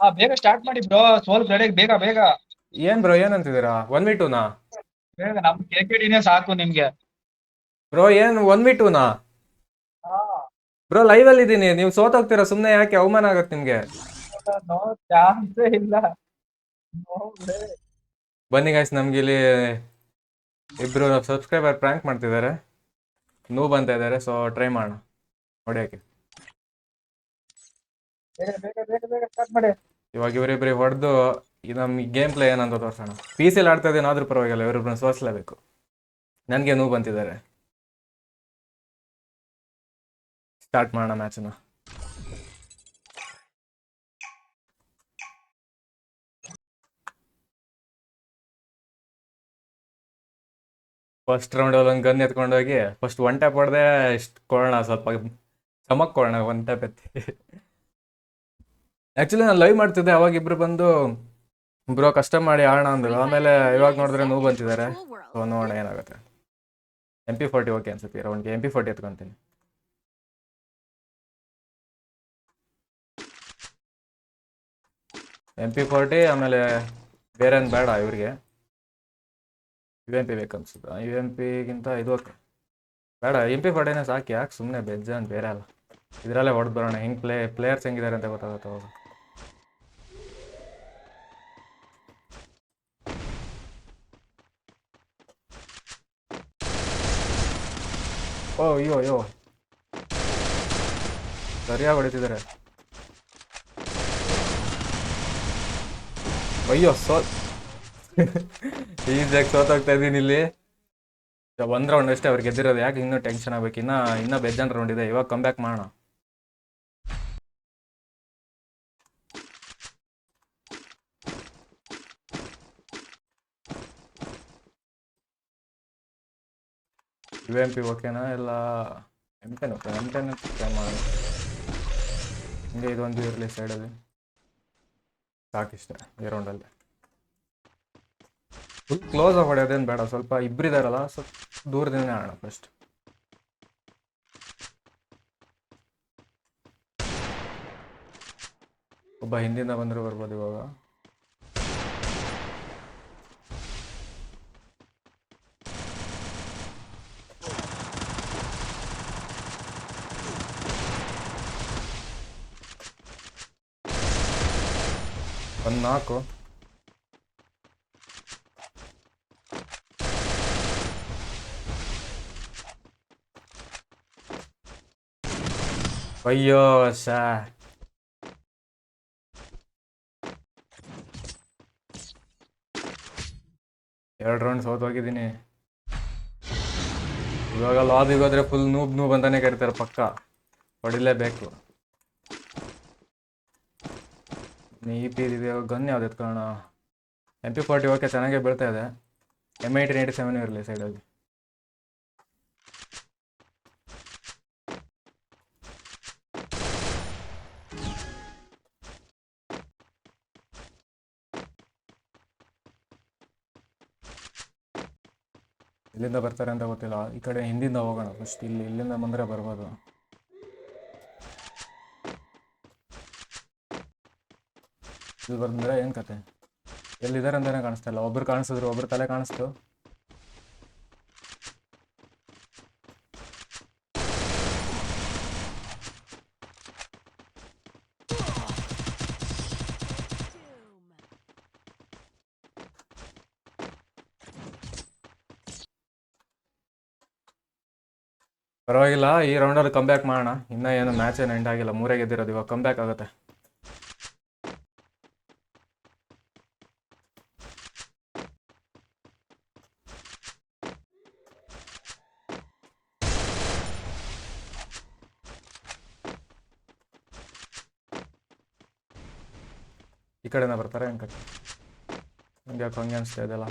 ಹಾ ಬೇಗ ಸ್ಟಾರ್ಟ್ ಮಾಡಿ ಬ್ರೋ, ಸೋಲ್ ರೆಡಿ, ಬೇಗ ಬೇಗ. ಏನ್ ಬ್ರೋ ಏನಂತಿದ್ದೀರಾ? 1v2ನಾ? ಬೇಗ ನಮ್ KKDನೇ ಸಾಕು ನಿಮ್ಗೆ. ಬ್ರೋ ಏನ್ 1v2ನಾ? ಹಾ ಬ್ರೋ ಲೈವ್ ಅಲ್ಲಿ ಇದೀನಿ, ನೀವು ಸೋತೋಗ್ತೀರಾ, ಸುಮ್ನೆ ಯಾಕೆ ಅವಮಾನ ಆಗತ್ತೆ ನಿಮ್ಗೆ. ನೋ ಚಾನ್ಸೇ ಇಲ್ಲ. No way. ಬನ್ನಿ ಗೈಸ್, ನಮ್ಗೆ ಇಲ್ಲಿ ಇಬ್ರು ಸಬ್ಸ್ಕ್ರೈಬರ್ ಪ್ರ್ಯಾಂಕ್ ಮಾಡ್ತಿದ್ದಾರೆ, ನೂಬ್ ಅಂತ ಇದ್ದಾರೆ. ಸೊ ಟ್ರೈ ಮಾಡೋಣ ಹೊಡಿಯೋಕೆ. ಬೇಗ ಬೇಗ ಬೇಗ ಬೇಗ ಸ್ಟಾರ್ಟ್ ಮಾಡಿ. ಇವಾಗ ಇವರಿಬ್ಬರಿಗೆ ಹೊಡೆದು ನಮ್ಗೆ ಗೇಮ್ ಪ್ಲೇ ಏನಂತ ತೋರಿಸೋಣ. ಪಿ ಸಿಲಿ ಆಡ್ತಾ ಇದ್ದೀನಿ ಆದ್ರೂ ಪರವಾಗಿಲ್ಲ, ಇವರಿಬ್ಬರನ್ನ ಸೋರಿಸಲೇಬೇಕು. ನನಗೆ ನೂಬ್ ಅಂತಿದ್ದಾರೆ. ಸ್ಟಾರ್ಟ್ ಮಾಡೋಣ ಮ್ಯಾಚನ್ನ. ಫಸ್ಟ್ ರೌಂಡಲ್ಲಿ ಒಂದು ಗನ್ ಎತ್ಕೊಂಡೋಗಿ ಫಸ್ಟ್ ಒನ್ ಟ್ಯಾಪ್ ಹೊಡೆದೆ. ಇಷ್ಟು ಕೊಡೋಣ, ಸ್ವಲ್ಪ ಚಮಕ್ ಕೊಡೋಣ ಒನ್ ಟ್ಯಾಪ್ ಎತ್ತಿ. ಆ್ಯಕ್ಚುಲಿ ನಾನು ಲೈವ್ ಮಾಡ್ತಿದ್ದೆ, ಅವಾಗ ಇಬ್ರು ಬಂದು ಬ್ರೋ ಕಷ್ಟ ಮಾಡಿ ಆಡೋಣ ಅಂದರು. ಆಮೇಲೆ ಇವಾಗ ನೋಡಿದ್ರೆ ನೂ ಬಂತಿದ್ದಾರೆ. ಸೊ ನೋಡೋಣ ಏನಾಗುತ್ತೆ. MP40 ಓಕೆ ಅನ್ಸುತ್ತೆ, ರೌಂಡ್ಗೆ MP40 ಎತ್ಕೊತೀನಿ. MP40 ಆಮೇಲೆ ಬೇರೇನು ಬೇಡ ಇವ್ರಿಗೆ. UMP ಬೇಕನ್ಸುತ್ತೆ. UMPಗಿಂತ ಇದು ಬೇಡ, MP40ನೇ ಸಾಕು. ಯಾಕೆ ಸುಮ್ಮನೆ ಬೆಜ್ಜಾನ್ ಬೇರೆ ಅಲ್ಲ, ಇದರಲ್ಲೇ ಹೊಡೆದು ಬರೋಣ. ಹೆಂಗೆ ಪ್ಲೇಯರ್ಸ್ ಹೆಂಗಿದ್ದಾರೆ ಅಂತ ಗೊತ್ತಾಗುತ್ತೆ ಅವಾಗ. ಓ ಅಯ್ಯೋ ಅಯ್ಯೋ, ಸರಿಯಾಗಿ ಹೊಡಿತಿದ್ದಾರೆ. ಅಯ್ಯೋ ಈಸಿಯಾಗಿ ಸೋತೋಗ್ತಾ ಇದ್ದೀನಿ ಇಲ್ಲಿ. ಒಂದು ರೌಂಡ್ ಅಷ್ಟೇ ಅವ್ರು ಗೆದ್ದಿರೋದು, ಯಾಕೆ ಇನ್ನೂ ಟೆನ್ಷನ್ ಆಗ್ಬೇಕು. ಇನ್ನೂ ಬೇಜಾನ್ ರೌಂಡ್ ಇದೆ, ಇವಾಗ ಕಮ್ ಬ್ಯಾಕ್ ಮಾಡೋಣ. UMP ಓಕೆನಾ? ಇಲ್ಲ M10 ಓಕೆ, M10 ಟ್ರೈ ಮಾಡೋಣ. ಹಿಂಗೆ ಇದೊಂದು ಇರಲಿ ಸೈಡಲ್ಲಿ, ಸಾಕಿಷ್ಟ ಈ ರೌಂಡಲ್ಲಿ. ಫುಲ್ ಕ್ಲೋಸ್ ಆಗಿ ಹೊಡೆಯೋದೇನು ಬೇಡ, ಸ್ವಲ್ಪ ಇಬ್ಬರಿದಾರಲ್ಲ, ಸ್ವಲ್ಪ ದೂರದಿಂದನೇ ಆಡೋಣ ಫಸ್ಟ್. ಒಬ್ಬ ಹಿಂದಿಂದ ಬಂದರೂ ಬರ್ಬೋದು ಇವಾಗ. ಒಂದು 4. ಅಯ್ಯೋ ಶಾ, 2 ರೌಂಡ್ ಸೋತೋಗಿದ್ದೀನಿ. ಇವಾಗ ಲಾಬಿಗೆ ಹೋದ್ರೆ ಫುಲ್ ನೂಬ್ ಅಂತಾನೆ ಕರೀತಾರೆ, ಪಕ್ಕ ಹೊಡಿಲೇಬೇಕು. EP ಇದೆ, ಗನ್ ಯಾವ್ದು ಎತ್ಕೊಳ್ಳೋಣ? MP40 ಓಕೆ, ಚೆನ್ನಾಗೇ ಬೀಳ್ತಾ ಇದೆ. M1887 ಇರಲಿ ಸೈಡಲ್ಲಿ. ಇಲ್ಲಿಂದ ಬರ್ತಾರೆ ಅಂತ ಗೊತ್ತಿಲ್ಲ, ಈ ಕಡೆ ಹಿಂದಿಂದ ಹೋಗೋಣ ಫಸ್ಟ್. ಇಲ್ಲಿಂದ ಬಂದರೆ ಬರ್ಬೋದು. ಇಲ್ಲಿ ಬಂದರೆ ಏನು ಕತೆ? ಎಲ್ಲಿದ್ದಾರೆ ಅಂತಲೇ ಕಾಣಿಸ್ತಾ ಇಲ್ಲ. ಒಬ್ರು ಕಾಣಿಸಿದ್ರು, ಒಬ್ರು ತಲೆ ಕಾಣಿಸ್ತು. ಪರವಾಗಿಲ್ಲ, ಈ ರೌಂಡಲ್ಲಿ ಕಮ್ ಬ್ಯಾಕ್ ಮಾಡೋಣ. ಇನ್ನೂ ಏನು ಮ್ಯಾಚ್ ಏನು ಎಂಡ್ ಆಗಿಲ್ಲ, 3 ಗೆದ್ದಿರೋದು. ಇವಾಗ ಕಮ್ ಬ್ಯಾಕ್ ಆಗುತ್ತೆ. ಈ ಕಡೆನ ಬರ್ತಾರೆ ಹೆಂಗೆ ಕತೆ? ಹಂಗೆ ಯಾಕೆ ಹಂಗೆ ಅನಿಸ್ತಾ ಇದೆಯಲ್ಲ.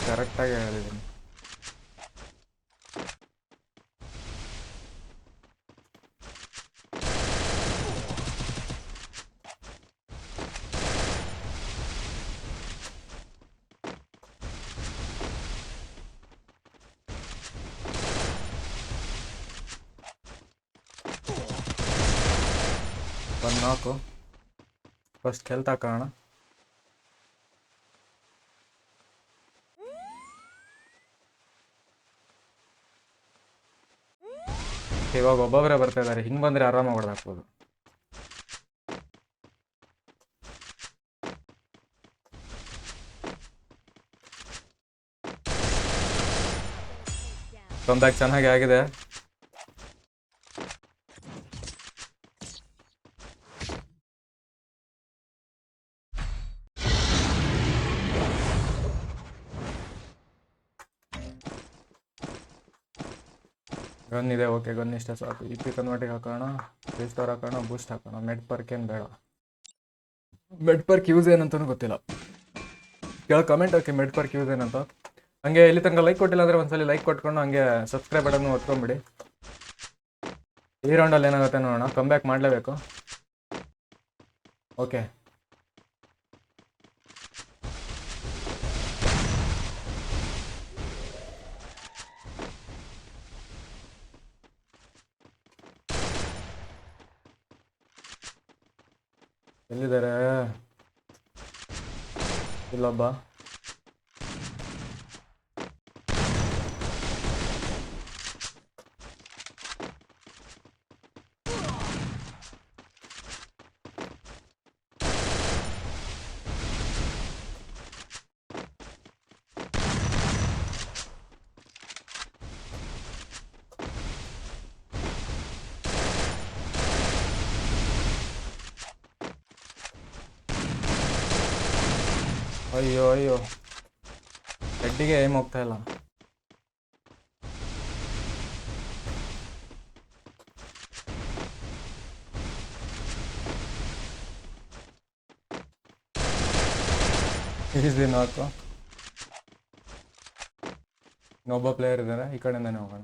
ಕರೆಕ್ಟಾಗಿ ಹೇಳಿದ್ದೀನಿ. ಒಂದು ನಾಲ್ಕು ಫಸ್ಟ್ ಹೆಲ್ತ್ ಹಾಕೋಣ. ಇವಾಗ ಒಬ್ಬೊಬ್ಬರೇ ಬರ್ತಾ ಇದ್ದಾರೆ, ಹಿಂಗೆ ಬಂದರೆ ಆರಾಮಾಗಿ ಹೊಡೆದಾಕ್ಬೋದು. ಕಮ್ಬ್ಯಾಕ್ ಚೆನ್ನಾಗಿ ಆಗಿದೆ. ಗನ್ ಇದೆ, ಓಕೆ ಗನ್ ಇಷ್ಟೇ ಸಾಕು. ಇ ಪಿ ಕನ್ವರ್ಟಿಗೆ ಹಾಕೋಣ, ರಿಸ್ಟೋರ್ ಹಾಕೋಣ, ಬೂಸ್ಟ್ ಹಾಕೋಣ. ಮೆಡ್ ಪರ್ಕ್ ಏನು ಬೇಡ. ಮೆಡ್ ಪರ್ಕ್ ಯೂಸ್ ಏನಂತನೂ ಗೊತ್ತಿಲ್ಲ. ಕೇಳೋ ಕಮೆಂಟ್ ಹಾಕಿ ಮೆಡ್ ಪರ್ಕ್ ಯೂಸ್ ಏನಂತ. ಹಂಗೆ ಇಲ್ಲಿ ತನಕ ಲೈಕ್ ಕೊಟ್ಟಿಲ್ಲ ಅಂದರೆ ಒಂದ್ಸಲಿ ಲೈಕ್ ಕೊಟ್ಕೊಂಡು ಹಂಗೆ ಸಬ್ಸ್ಕ್ರೈಬ್ ಬಟನ್ನು ಒತ್ಕೊಂಬಿಡಿ. ಈ ರೌಂಡಲ್ಲಿ ಏನಾಗುತ್ತೆ ನೋಡೋಣ. ಕಮ್ಬ್ಯಾಕ್ ಮಾಡಲೇಬೇಕು. ಓಕೆ, ಎಲ್ಲಿದ್ದಾರೆ? ಇಲ್ಲೊಬ್ಬ. ಅಯ್ಯೋ ಅಯ್ಯೋ, ಹೆಡ್ಡಿಗೆ ಏಮ್ ಹೋಗ್ತಾ ಇಲ್ಲ. ಈಸಿ ನಾಲ್ಕು. ಇನ್ನೊಬ್ಬ ಪ್ಲೇಯರ್ ಇದ್ದಾರೆ, ಈ ಕಡೆಯಿಂದಾನೆ ಹೋಗೋಣ.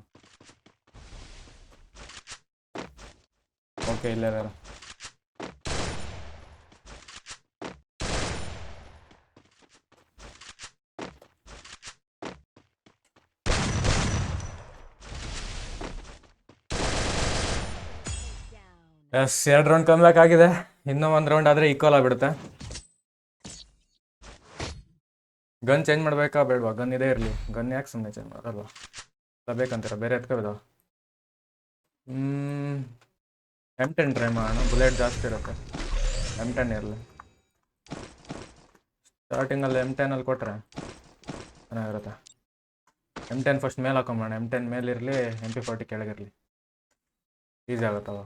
ಓಕೆ, ಇಲ್ಲೇ ಇದ್ದಾರೆ. ಎಸ್, 2 ರೌಂಡ್ ಕಮ್ ಬ್ಯಾಕ್ ಆಗಿದೆ. ಇನ್ನೂ 1 ರೌಂಡ್ ಆದರೆ ಈಕ್ವಲ್ ಆಗಿಬಿಡುತ್ತೆ. ಗನ್ ಚೇಂಜ್ ಮಾಡಬೇಕಾ ಬೇಡವಾ? ಗನ್ ಇದೇ ಇರಲಿ. ಗನ್ ಯಾಕೆ ಸುಮ್ಮನೆ ಚೇಂಜ್ ಮಾಡಲ್ವಾ? ಇಲ್ಲ ಬೇಕಂತೀರ? ಬೇರೆ ಎತ್ಕೋಬೋದಾ? M10 ಟ್ರೈ ಮಾಡೋಣ, ಬುಲೆಟ್ ಜಾಸ್ತಿ ಇರುತ್ತೆ. M10 ಇರಲಿ. ಸ್ಟಾರ್ಟಿಂಗಲ್ಲಿ M10 ಕೊಟ್ಟರೆ ಚೆನ್ನಾಗಿರುತ್ತೆ. M10 ಫಸ್ಟ್ ಮೇಲೆ ಹಾಕೊಂಬೋಣ. M10 ಮೇಲಿರಲಿ, MP40 ಕೆಳಗಿರಲಿ, ಈಸಿ ಆಗುತ್ತವ.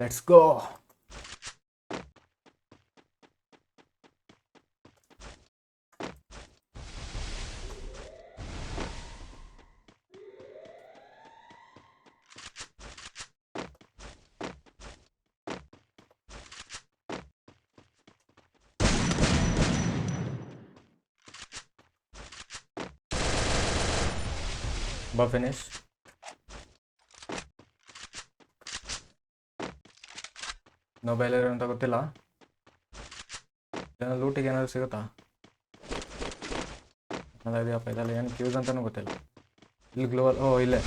Let's go. ಫಿನಿಶ್. ಮೊಬೈಲ್ ಅಂತ ಗೊತ್ತಿಲ್ಲ. ಲೂಟಿಗೆ ಏನಾದ್ರು ಸಿಗುತ್ತಾ? ಇದೆಯಪ್ಪ, ಇದೆಲ್ಲ ಏನು ಯೂಸ್ ಅಂತಲೂ ಗೊತ್ತಿಲ್ಲ. ಇಲ್ಲಿ ಗ್ಲೋವಲ್, ಓ ಇಲ್ಲೇ.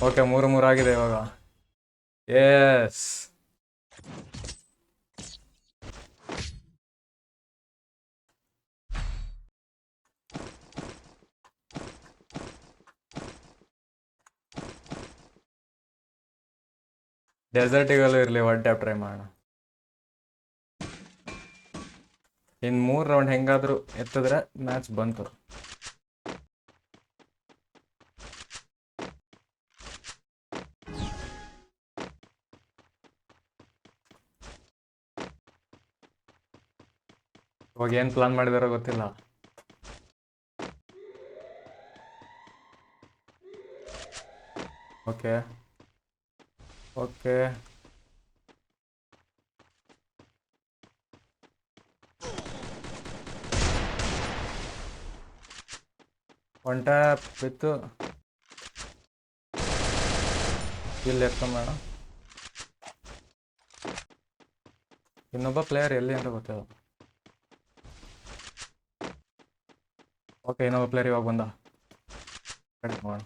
ಓಕೆ, 3-3 ಆಗಿದೆ ಇವಾಗ. ಎಸ್, ಡೆಸರ್ಟಿಗಲ್ಲೂ ಇರಲಿ, 1 ಟ್ಯಾಪ್ ಟ್ರೈ ಮಾಡೋಣ. ಇನ್ನು 3 ರೌಂಡ್ ಹೆಂಗಾದರೂ ಎತ್ತಿದ್ರೆ ಮ್ಯಾಚ್ ಬಂತು. ಇವಾಗ ಏನು ಪ್ಲಾನ್ ಮಾಡಿದಾರೋ ಗೊತ್ತಿಲ್ಲ. ಓಕೆ ಓಕೆ, ಒನ್ ಟ್ಯಾಪ್ ಬಿತ್ತು. ಇಲ್ಲಿ ಎತ್ಕೊಂಬೇಡ. ಇನ್ನೊಬ್ಬ ಪ್ಲೇಯರ್ ಎಲ್ಲಿ ಅಂತ ಗೊತ್ತಿಲ್ಲ. ಓಕೆ, ಇನ್ನೊಬ್ಬ ಪ್ಲೇಯರ್ ಇವಾಗ ಬಂದ. ಕಡಿಮೆ ಮಾಡು.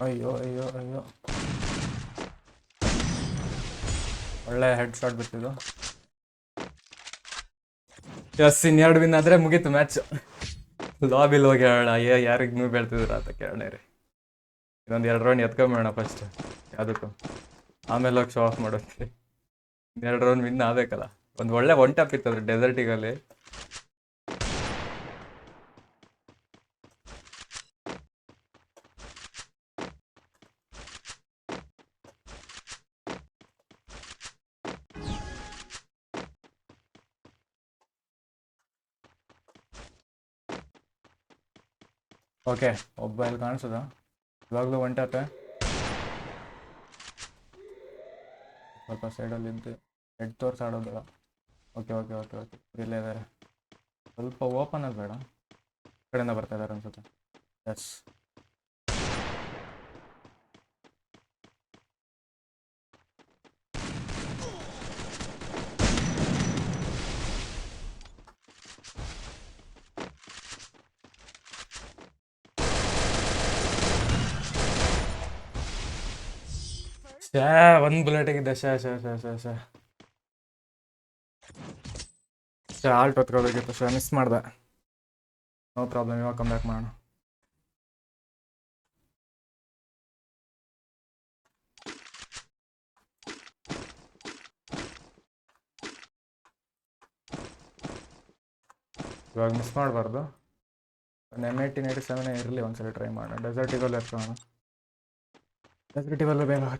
ಅಯ್ಯೋ ಅಯ್ಯೋ ಅಯ್ಯೋ, ಒಳ್ಳೆ ಹೆಡ್ ಶಾಟ್ ಬಿಟ್ಟಿದ್ದು. ಎಸ್, ಇನ್ನೆರಡು ವಿನ್ ಆದರೆ ಮುಗೀತು ಮ್ಯಾಚ್. ಲಾಬಿಲ್ ಹೋಗಿ ಹೇಳೋಣ ಯಾರಿಗೆ ನೀವು ಬೆಳ್ತಿದ್ದೀರಾ ಅಂತ ಕೇಳೋಣ ರೀ. ಇನ್ನೊಂದು 2 ರೌಂಡ್ ಎತ್ಕೊಂಬೇಡ ಫಸ್ಟ್ ಯಾವುದಕ್ಕೂ, ಆಮೇಲೆ ಹೋಗಿ ಶೋ ಆಫ್ ಮಾಡೋಕ್ಕೆ. 2 ರೌಂಡ್ ವಿನ್ ಆಗಬೇಕಲ್ಲ. ಒಂದು ಒಳ್ಳೆ ಒನ್ ಟ್ಯಾಪ್ ಇತ್ತಂದ್ರೆ ಡೆಸರ್ಟಿಗಲ್ಲಿ. ಓಕೆ, ಒಬ್ಬ ಇಲ್ಲಿ ಕಾಣಿಸೋದ ಇವಾಗಲೂ ಒನ್ ಟ್ಯಾಪೆ. ಸ್ವಲ್ಪ ಸೈಡಲ್ಲಿ ಇದ್ದು ಹೆಡ್ ತೋರ್ಸಿ ಆಡೋದಿಲ್ಲ. ಓಕೆ ಓಕೆ ಓಕೆ ಓಕೆ, ಇಲ್ಲೇ ಇದ್ದಾರೆ. ಸ್ವಲ್ಪ ಓಪನ್ ಅಲ್ಲಿ ಬೇಡ, ಕಡೆಯಿಂದ ಬರ್ತಾ ಇದ್ದಾರೆ ಅನ್ಸುತ್ತೆ. ಎಸ್, ಒಂದು ಬುಲೆಟಿಗಿದೆ. ಆಲ್ಟ್ ಹೊತ್ಕೋಬೇಕಿತ್ತು, ಮಿಸ್ ಮಾಡ್ದೆ. ನೋ ಪ್ರಾಬ್ಲಮ್, ಇವಾಗ ಕಮ್ ಬ್ಯಾಕ್ ಮಾಡೋಣ. ಇವಾಗ ಮಿಸ್ ಮಾಡಬಾರ್ದು. ಒಂದು M1887 ಇರಲಿ, ಒಂದ್ಸಲ ಟ್ರೈ ಮಾಡೋಣ. ಡೆಸರ್ಟ್ ಈಗಲ್ ಎತ್ಕೋಣ. ಡೆಸರ್ಟ್ ಈಗಲ್ ಬೇಗ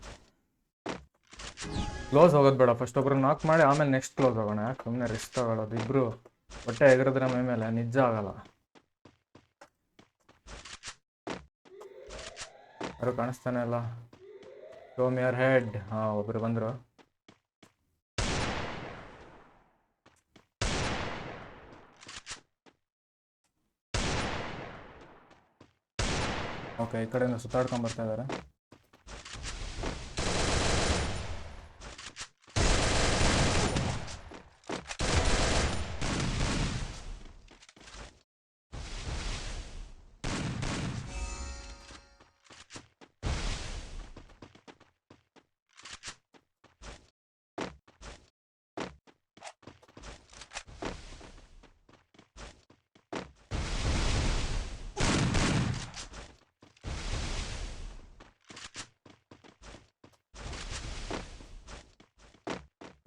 ಕ್ಲೋಸ್ ಹೋಗೋದು ಬೇಡ, ಫಸ್ಟ್ ಒಬ್ರು ನಾಕ್ ಮಾಡಿ ಆಮೇಲೆ ನೆಕ್ಸ್ಟ್ ಕ್ಲೋಸ್ ಹೋಗೋಣ. ಯಾಕೆ ಸುಮ್ಮನೆ ರಿಸ್ಕ್ ತಗೊಳ್ಳೋದು? ಇಬ್ರು ಹೊಟ್ಟೆ ಎಗರಿದ್ರೆ ಮೈ ಮೇಲೆ ನಿಜ ಆಗಲ್ಲ. ಯಾರು ಕಾಣಿಸ್ತಾನೆ ಇಲ್ಲ. Show me your head. ಹಾಂ, ಒಬ್ರು ಬಂದರು. ಓಕೆ, ಈ ಕಡೆಯಿಂದ ಸುತ್ತಾಡ್ಕೊಂಡು ಬರ್ತಾ ಇದ್ದಾರೆ.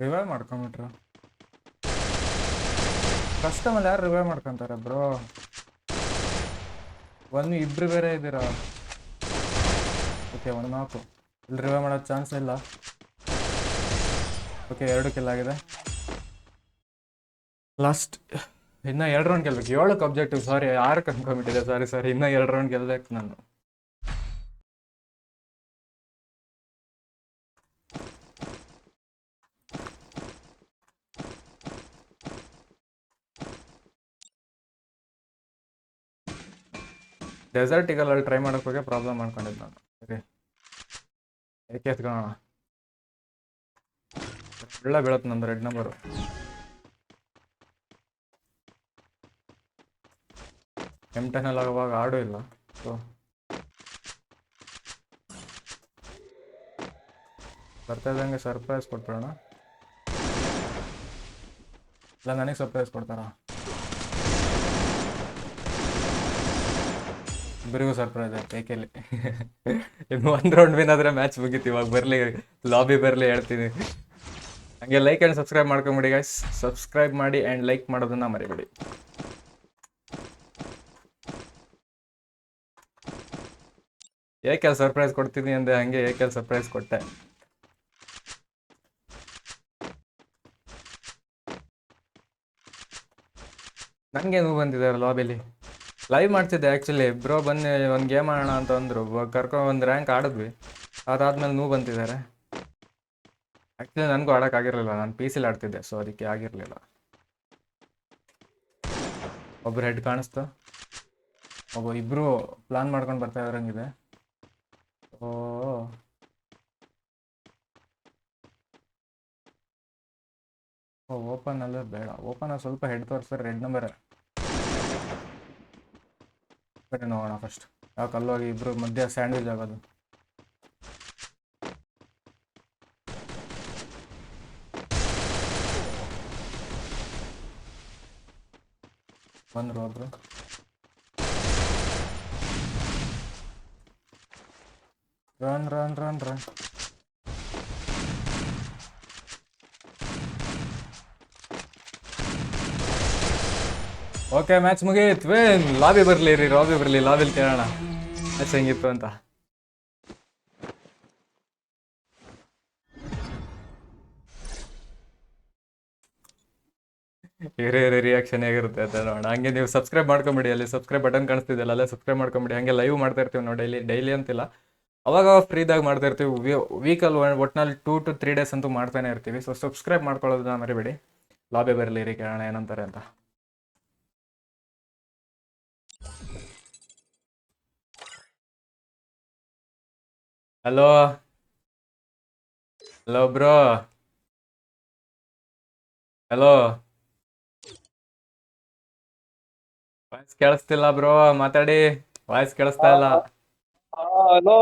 ರಿವೈವ್ ಮಾಡ್ಕೊಂಬಿಟ್ರು. ಕಸ್ಟಮಲ್ಲಿ ಯಾರು ರಿವೈವ್ ಮಾಡ್ಕೊತಾರೆ ಬ್ರೋ? ಇಬ್ರು ಬೇರೆ ಇದ್ದೀರಾ. ಓಕೆ, 1 ಇಲ್ಲಿ ರಿವೈವ್ ಮಾಡೋದು ಚಾನ್ಸ್ ಇಲ್ಲ. ಓಕೆ, 2 ಕಿಲ್ ಆಗಿದೆ. ಲಾಸ್ಟ್ ಇನ್ನೂ 2 ರೌಂಡ್ ಗೆಲ್ಬೇಕು. 7ಕ್ಕೆ ಅಬ್ಜೆಕ್ಟಿವ್. ಸಾರಿ, 6ಕ್ಕೆ ಅನ್ಕೊಂಬಿಟ್ಟಿದೆ. ಸಾರಿ, ಇನ್ನೂ 2 ರೌಂಡ್ ಗೆಲ್ಬೇಕು ನಾನು. ಡೆಸರ್ಟ್ ಈಗಲ್ ಟ್ರೈ ಮಾಡೋಕೆ ಹೋಗಿ ಪ್ರಾಬ್ಲಮ್ ಮಾಡ್ಕೊಂಡಿದ್ದು ನಾನು. ಸರಿ, ಏಕೆ ಎತ್ಕೊಳ್ಳೋಣ. ಒಳ್ಳೆ ಬೀಳತ್ತೆ ನಂದು ರೆಡ್ ನಂಬರು. M10 ಆಗುವಾಗ ಆಡೂ ಇಲ್ಲ. ಸೊ ಬರ್ತಾ ಇದ್ದಂಗೆ ಸರ್ಪ್ರೈಸ್ ಕೊಟ್ಬಿಡೋಣ. ಇಲ್ಲ, ನನಗೆ ಸರ್ಪ್ರೈಸ್ ಕೊಡ್ತಾರಾ? ಇಬ್ಬರಿಗೂ ಸರ್ಪ್ರೈಸ್ ಆಯ್ತು ಏಕೆಲ್ಲಿ. ಇನ್ನು 1 ರೌಂಡ್ ವಿನ್ ಆದರೆ ಮ್ಯಾಚ್ ಮುಗೀತು. ಇವಾಗ ಬರಲಿ, ಲಾಬಿ ಬರಲಿ, ಹೇಳ್ತೀನಿ. ಹಂಗೆ ಲೈಕ್ ಆ್ಯಂಡ್ ಸಬ್ಸ್ಕ್ರೈಬ್ ಮಾಡ್ಕೊಂಬಿಡಿ ಗೈಸ್. ಸಬ್ಸ್ಕ್ರೈಬ್ ಮಾಡಿ ಆ್ಯಂಡ್ ಲೈಕ್ ಮಾಡೋದನ್ನ ಮರಿಬೇಡಿ. ಏಕೆಲ್ಲಿ ಸರ್ಪ್ರೈಸ್ ಕೊಡ್ತೀನಿ ಅಂದೆ, ಹಂಗೆ ಏಕೆಲ್ಲಿ ಸರ್ಪ್ರೈಸ್ ಕೊಟ್ಟೆ. ನನಗೆ ನೋವು ಬಂದಿದ್ದಾರೆ ಲಾಬಿಲಿ. ಲೈವ್ ಮಾಡ್ತಿದ್ದೆ ಆ್ಯಕ್ಚುಲಿ. ಬ್ರೋ ಬನ್ನಿ ಒಂದು ಗೇಮ್ ಆಡೋಣ ಅಂತ ಅಂದರು. ಒಂದು ರ್ಯಾಂಕ್ ಆಡಿದ್ವಿ. ಅದಾದ್ಮೇಲೆ ನೋವು ಬಂತಿದ್ದಾರೆ. ಆ್ಯಕ್ಚುಲಿ ನನಗೂ ಆಡೋಕ್ಕಾಗಿರಲಿಲ್ಲ, ನಾನು PC ಆಡ್ತಿದ್ದೆ. ಸೊ ಅದಕ್ಕೆ ಆಗಿರಲಿಲ್ಲ. ಒಬ್ರು ಹೆಡ್ ಕಾಣಿಸ್ತು. ಒಬ್ಬ ಇಬ್ರು ಪ್ಲಾನ್ ಮಾಡ್ಕೊಂಡು ಬರ್ತಾ ಇದ್ರಂಗಿದೆ. ಓ ಓಪನ್ ಅಲ್ಲೇ ಬೇಡ, ಓಪನ್ ಸ್ವಲ್ಪ ಹೆಡ್ ತೋರಿಸ್ತಾರೆ, ರೆಡ್ ನಂಬರ್ ಕಡೆ ನೋಡೋಣ ಫಸ್ಟ್. ಯಾಕೆ ಅಲ್ಲೋಗಿ ಇಬ್ರು ಮಧ್ಯ ಸ್ಯಾಂಡ್ವಿಚ್ ಆಗೋದು. ಬಂದ್ರು ಒಬ್ರು. Run run run run. Okay, match ಮುಗೀತು. ಲಾಬಿ ಬರಲಿ ರೀ, ಲಾಬಿಲಿ ಕೇಳೋಣ ಮ್ಯಾಚ್ ಹೆಂಗಿತ್ತು ಅಂತ. ಇರೇ ರಿಯಾಕ್ಷನ್ ಹೇಗಿರುತ್ತೆ ಅಂತ ನೋಡೋಣ. ಹಂಗೆ ನೀವು ಸಬ್ಸ್ಕ್ರೈಬ್ ಮಾಡ್ಕೊಂಬಿಡಿ, ಅಲ್ಲಿ ಸಬ್ಸ್ಕ್ರೈಬ್ ಬಟನ್ ಕಾಣಿಸ್ತಿದ್ದಲ್ಲ, ಅಲ್ಲೇ ಸಬ್ಸ್ಕ್ರೈಬ್ ಮಾಡ್ಕೊಂಬಿಡಿ. ಹಂಗೆ ಲೈವ್ ಮಾಡ್ತಾ ಇರ್ತೀವಿ ನಾವು ಡೈಲಿ ಅಂತಿಲ್ಲ, ಅವಾಗ ಫ್ರೀದಾಗ ಮಾಡ್ತಾ ಇರ್ತೀವಿ. ವೀಕಲ್ಲಿ ಒಟ್ನಲ್ಲಿ 2 to 3 days ಅಂತೂ ಮಾಡ್ತಾನೆ ಇರ್ತೀವಿ. ಸೊ ಸಬ್ಸ್ಕ್ರೈಬ್ ಮಾಡ್ಕೊಳ್ಳೋದನ್ನ ಮರಿಬೇಡಿ. ಲಾಬಿ ಬರಲಿ ರೀ, ಕೇಳೋಣ ಏನಂತಾರೆ ಅಂತ. Hello hello bro, hello, voice ಕೇಳಿಸ್ತಿಲ್ಲ ಬ್ರೋ, ಮಾತಾಡಿ. ವಾಯ್ಸ್ ಕೇಳಿಸ್ತಾ ಇಲ್ಲ. ಹಲೋ.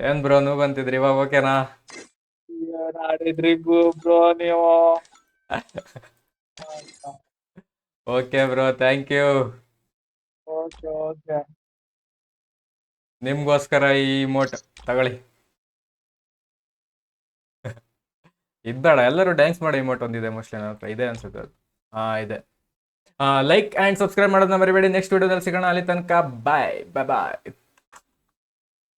ಏನ್ ಬ್ರೋ ನೀವು ಬಂತಿದ್ರಿ ಇವಾಗ? ಓಕೆನಾ? ಆಡಿದ್ರಿ ಬ್ರೋ ನೀವು? Okay bro, thank you. Okay okay. ನಿಮ್ಗೋಸ್ಕರ ಈ ಇಮೋಟ್ ತಗೊಳ್ಳಿ. ಇದ್ದಾಳ, ಎಲ್ಲರೂ ಡ್ಯಾನ್ಸ್ ಮಾಡಿ ಇಮೋಟ್ ಒಂದಿದೆ ಮೋಸ್ಟ್ಲಿ ನನ್ನ ಹತ್ರ, ಇದೆ ಅನ್ಸುತ್ತೆ ಅದು. ಇದೆ. ಲೈಕ್ ಆ್ಯಂಡ್ ಸಬ್ಸ್ಕ್ರೈಬ್ ಮಾಡೋದನ್ನ ಮರಿಬೇಡಿ. ನೆಕ್ಸ್ಟ್ ವಿಡಿಯೋದಲ್ಲಿ ಸಿಗೋಣ. ಅಲ್ಲಿ ತನಕ ಬಾಯ್ ಬಾಯ್ ಬಾಯ್.